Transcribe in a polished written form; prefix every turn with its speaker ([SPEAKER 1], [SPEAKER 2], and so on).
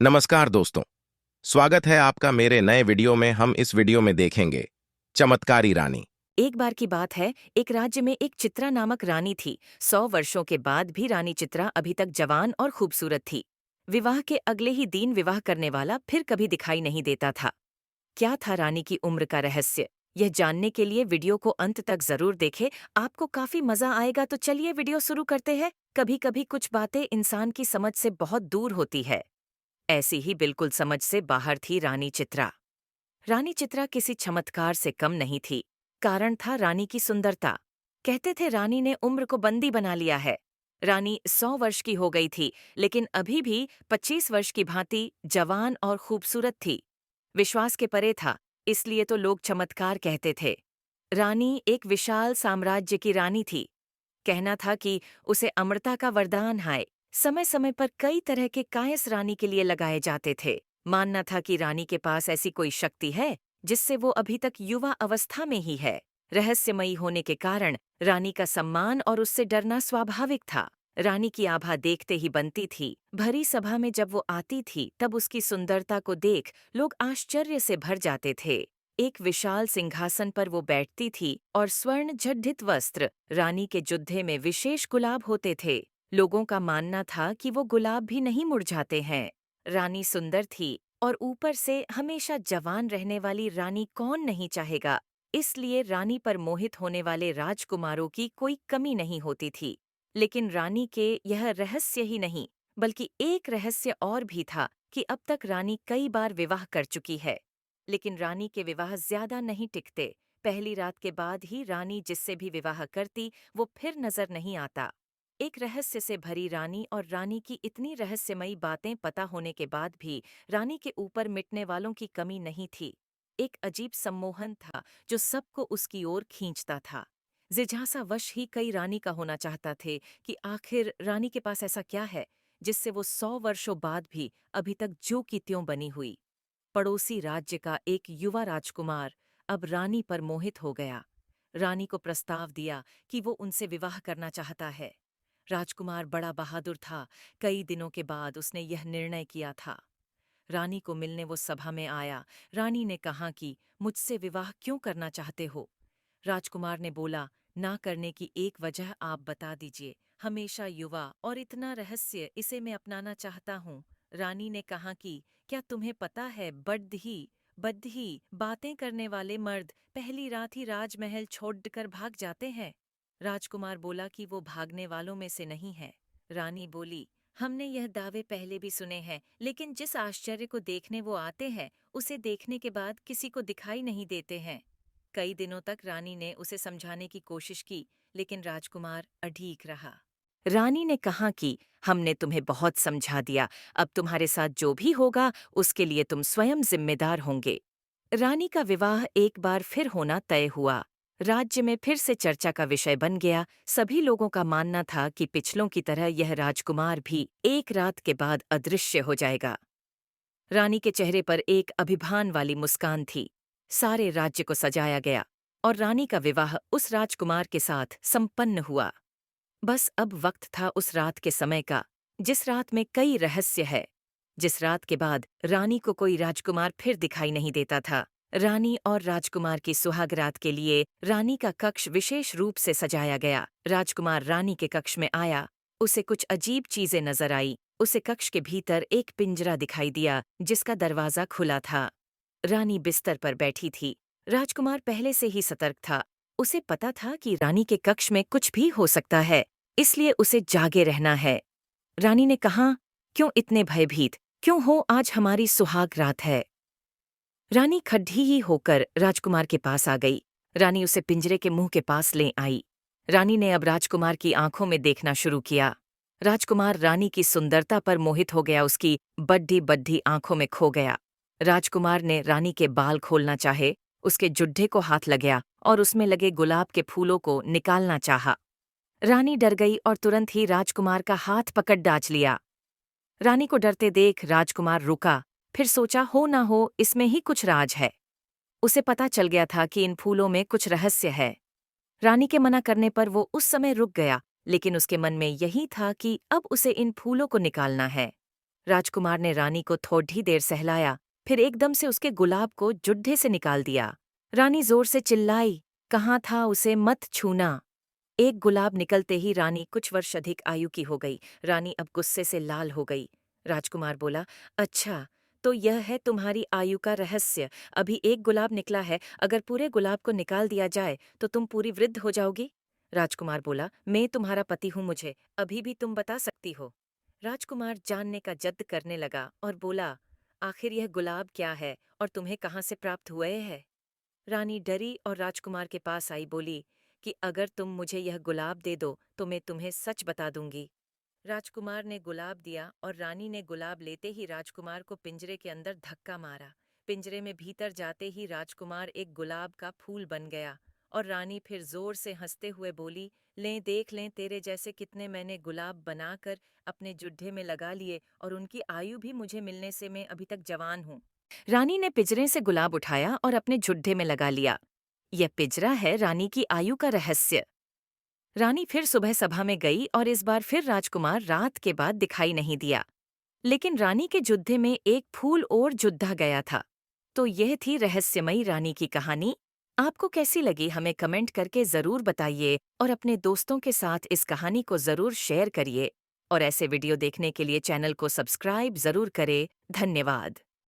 [SPEAKER 1] नमस्कार दोस्तों। स्वागत है आपका मेरे नए वीडियो में। हम इस वीडियो में देखेंगे चमत्कारी रानी।
[SPEAKER 2] एक बार की बात है, एक राज्य में एक चित्रा नामक रानी थी। 100 वर्षों के बाद भी रानी चित्रा अभी तक जवान और खूबसूरत थी। विवाह के अगले ही दिन विवाह करने वाला फिर कभी दिखाई नहीं देता था। क्या था रानी की उम्र का रहस्य? यह जानने के लिए वीडियो को अंत तक जरूर देखें। आपको काफी मजा आएगा। तो चलिए वीडियो शुरू करते हैं। कभी कभी कुछ बातें इंसान की समझ से बहुत दूर होती है। ऐसी ही बिल्कुल समझ से बाहर थी रानी चित्रा। रानी चित्रा किसी चमत्कार से कम नहीं थी। कारण था रानी की सुंदरता। कहते थे रानी ने उम्र को बंदी बना लिया है। रानी 100 वर्ष की हो गई थी, लेकिन अभी भी 25 वर्ष की भांति जवान और खूबसूरत थी। विश्वास के परे था, इसलिए तो लोग चमत्कार कहते थे। रानी एक विशाल साम्राज्य की रानी थी। कहना था कि उसे अमरता का वरदान है। समय समय पर कई तरह के कायस रानी के लिए लगाए जाते थे। मानना था कि रानी के पास ऐसी कोई शक्ति है जिससे वो अभी तक युवा अवस्था में ही है। रहस्यमयी होने के कारण रानी का सम्मान और उससे डरना स्वाभाविक था। रानी की आभा देखते ही बनती थी। भरी सभा में जब वो आती थी तब उसकी सुंदरता को देख लोग आश्चर्य से भर जाते थे। एक विशाल सिंहासन पर वो बैठती थी और स्वर्ण जड्ढित वस्त्र, रानी के जुद्धे में विशेष गुलाब होते थे। लोगों का मानना था कि वो गुलाब भी नहीं मुरझाते हैं। रानी सुंदर थी और ऊपर से हमेशा जवान रहने वाली रानी कौन नहीं चाहेगा। इसलिए रानी पर मोहित होने वाले राजकुमारों की कोई कमी नहीं होती थी। लेकिन रानी के यह रहस्य ही नहीं, बल्कि एक रहस्य और भी था कि अब तक रानी कई बार विवाह कर चुकी है। लेकिन रानी के विवाह ज्यादा नहीं टिकते। पहली रात के बाद ही रानी जिससे भी विवाह करती वो फिर नजर नहीं आता। एक रहस्य से भरी रानी और रानी की इतनी रहस्यमयी बातें पता होने के बाद भी रानी के ऊपर मिटने वालों की कमी नहीं थी। एक अजीब सम्मोहन था जो सबको उसकी ओर खींचता था। जिज्ञासा वश ही कई रानी का होना चाहता थे कि आखिर रानी के पास ऐसा क्या है जिससे वो 100 वर्षों बाद भी अभी तक ज्यों की त्यों बनी हुई। पड़ोसी राज्य का एक युवा राजकुमार अब रानी पर मोहित हो गया। रानी को प्रस्ताव दिया कि वो उनसे विवाह करना चाहता है। राजकुमार बड़ा बहादुर था। कई दिनों के बाद उसने यह निर्णय किया था। रानी को मिलने वो सभा में आया। रानी ने कहा कि मुझसे विवाह क्यों करना चाहते हो? राजकुमार ने बोला, ना करने की एक वजह आप बता दीजिए। हमेशा युवा और इतना रहस्य, इसे मैं अपनाना चाहता हूँ। रानी ने कहा कि क्या तुम्हें पता है, बद्धी बातें करने वाले मर्द पहली रात ही राजमहल छोड़कर भाग जाते हैं। राजकुमार बोला कि वो भागने वालों में से नहीं है। रानी बोली, हमने यह दावे पहले भी सुने हैं, लेकिन जिस आश्चर्य को देखने वो आते हैं उसे देखने के बाद किसी को दिखाई नहीं देते हैं। कई दिनों तक रानी ने उसे समझाने की कोशिश की, लेकिन राजकुमार अडीक रहा। रानी ने कहा कि हमने तुम्हें बहुत समझा दिया, अब तुम्हारे साथ जो भी होगा उसके लिए तुम स्वयं जिम्मेदार होंगे। रानी का विवाह एक बार फिर होना तय हुआ। राज्य में फिर से चर्चा का विषय बन गया। सभी लोगों का मानना था कि पिछलों की तरह यह राजकुमार भी एक रात के बाद अदृश्य हो जाएगा। रानी के चेहरे पर एक अभिमान वाली मुस्कान थी। सारे राज्य को सजाया गया और रानी का विवाह उस राजकुमार के साथ संपन्न हुआ। बस अब वक्त था उस रात के समय का, जिस रात में कई रहस्य है। जिस रात के बाद रानी को कोई राजकुमार फिर दिखाई नहीं देता था। रानी और राजकुमार की सुहाग रात के लिए रानी का कक्ष विशेष रूप से सजाया गया। राजकुमार रानी के कक्ष में आया। उसे कुछ अजीब चीजें नजर आई। उसे कक्ष के भीतर एक पिंजरा दिखाई दिया जिसका दरवाजा खुला था। रानी बिस्तर पर बैठी थी। राजकुमार पहले से ही सतर्क था। उसे पता था कि रानी के कक्ष में कुछ भी हो सकता है, इसलिए उसे जागे रहना है। रानी ने कहा, क्यों इतने भयभीत? क्यों हो? आज हमारी सुहाग रात है। रानी खड्डी ही होकर राजकुमार के पास आ गई। रानी उसे पिंजरे के मुंह के पास ले आई। रानी ने अब राजकुमार की आंखों में देखना शुरू किया। राजकुमार रानी की सुंदरता पर मोहित हो गया, उसकी बड्डी बड्डी आंखों में खो गया। राजकुमार ने रानी के बाल खोलना चाहे, उसके जुड्ढे को हाथ लगाया और उसमें लगे गुलाब के फूलों को निकालना चाहा। रानी डर गई और तुरंत ही राजकुमार का हाथ पकड़ डांच लिया। रानी को डरते देख राजकुमार रुका, फिर सोचा हो ना हो इसमें ही कुछ राज है। उसे पता चल गया था कि इन फूलों में कुछ रहस्य है। रानी के मना करने पर वो उस समय रुक गया, लेकिन उसके मन में यही था कि अब उसे इन फूलों को निकालना है। राजकुमार ने रानी को थोड़ी देर सहलाया, फिर एकदम से उसके गुलाब को जुड्ढे से निकाल दिया। रानी जोर से चिल्लाई, कहाँ था उसे मत छूना। एक गुलाब निकलते ही रानी कुछ वर्ष अधिक आयु की हो गई। रानी अब गुस्से से लाल हो गई। राजकुमार बोला, अच्छा, तो यह है तुम्हारी आयु का रहस्य। अभी एक गुलाब निकला है, अगर पूरे गुलाब को निकाल दिया जाए तो तुम पूरी वृद्ध हो जाओगी। राजकुमार बोला, मैं तुम्हारा पति हूँ, मुझे अभी भी तुम बता सकती हो। राजकुमार जानने का जद्द करने लगा और बोला, आखिर यह गुलाब क्या है और तुम्हें कहाँ से प्राप्त हुए है। रानी डरी और राजकुमार के पास आई, बोली कि अगर तुम मुझे यह गुलाब दे दो तो मैं तुम्हें सच बता दूंगी। राजकुमार ने गुलाब दिया और रानी ने गुलाब लेते ही राजकुमार को पिंजरे के अंदर धक्का मारा। पिंजरे में भीतर जाते ही राजकुमार एक गुलाब का फूल बन गया और रानी फिर जोर से हंसते हुए बोली, लें देख लें, तेरे जैसे कितने मैंने गुलाब बनाकर अपने जुड्ढे में लगा लिए और उनकी आयु भी मुझे मिलने से मैं अभी तक जवान हूँ। रानी ने पिंजरे से गुलाब उठाया और अपने जुड्ढे में लगा लिया। यह पिंजरा है रानी की आयु का रहस्य। रानी फिर सुबह सभा में गई और इस बार फिर राजकुमार रात के बाद दिखाई नहीं दिया। लेकिन रानी के जुद्दे में एक फूल और जुद्दा गया था। तो यह थी रहस्यमयी रानी की कहानी। आपको कैसी लगी हमें कमेंट करके जरूर बताइए और अपने दोस्तों के साथ इस कहानी को जरूर शेयर करिए। और ऐसे वीडियो देखने के लिए चैनल को सब्सक्राइब जरूर करें। धन्यवाद।